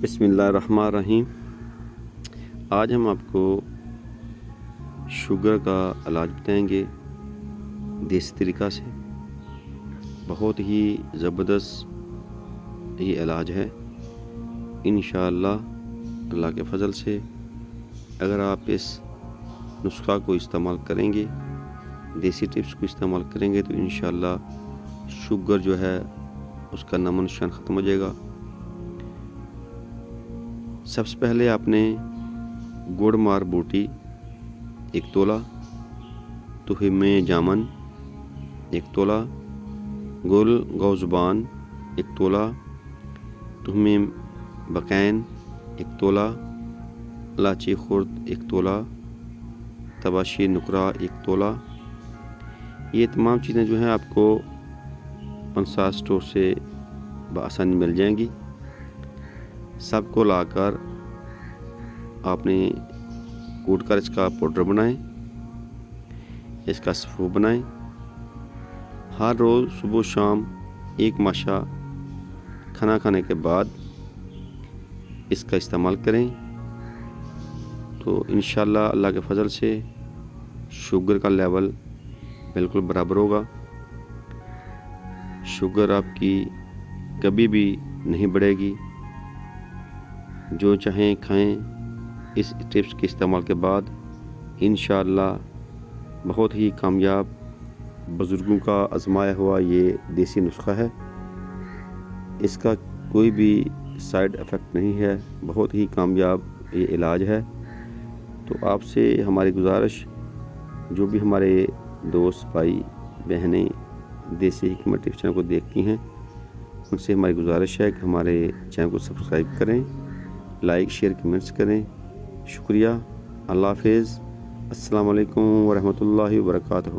بسم اللہ الرحمن الرحیم۔ آج ہم آپ کو شوگر کا علاج بتائیں گے دیسی طریقہ سے۔ بہت ہی زبردست یہ علاج ہے انشاءاللہ اللہ کے فضل سے۔ اگر آپ اس نسخہ کو استعمال کریں گے، دیسی ٹپس کو استعمال کریں گے، تو انشاءاللہ شوگر جو ہے اس کا نام و نشان ختم ہو جائے گا۔ سب سے پہلے آپ نے گڑ مار بوٹی 1 تولہ، تہم جامن 1 تولہ، گل گو زبان 1 تولہ، تہم بقین 1 تولہ، الائچی خرد 1 تولہ، تباشیر نکرا 1 تولہ۔ یہ تمام چیزیں جو ہیں آپ کو پنسا اسٹور سے بآسانی مل جائیں گی۔ سب کو لا کر آپ نے کوٹ کر اس کا پاؤڈر بنائیں، اس کا سفو بنائیں۔ ہر روز صبح و شام 1 ماشا کھانا کھانے کے بعد اس کا استعمال کریں، تو انشاءاللہ اللہ کے فضل سے شوگر کا لیول بالکل برابر ہوگا۔ شوگر آپ کی کبھی بھی نہیں بڑھے گی۔ جو چاہیں کھائیں اس ٹپس کے استعمال کے بعد انشاءاللہ۔ بہت ہی کامیاب بزرگوں کا آزمایا ہوا یہ دیسی نسخہ ہے، اس کا کوئی بھی سائیڈ افیکٹ نہیں ہے، بہت ہی کامیاب یہ علاج ہے۔ تو آپ سے ہماری گزارش، جو بھی ہمارے دوست بھائی بہنیں دیسی حکمت ٹپس چینل کو دیکھتی ہیں، ان سے ہماری گزارش ہے کہ ہمارے چینل کو سبسکرائب کریں، لائک شیئر کمنٹس کریں۔ شکریہ۔ اللہ حافظ۔ السلام علیکم ورحمۃ اللہ وبرکاتہ۔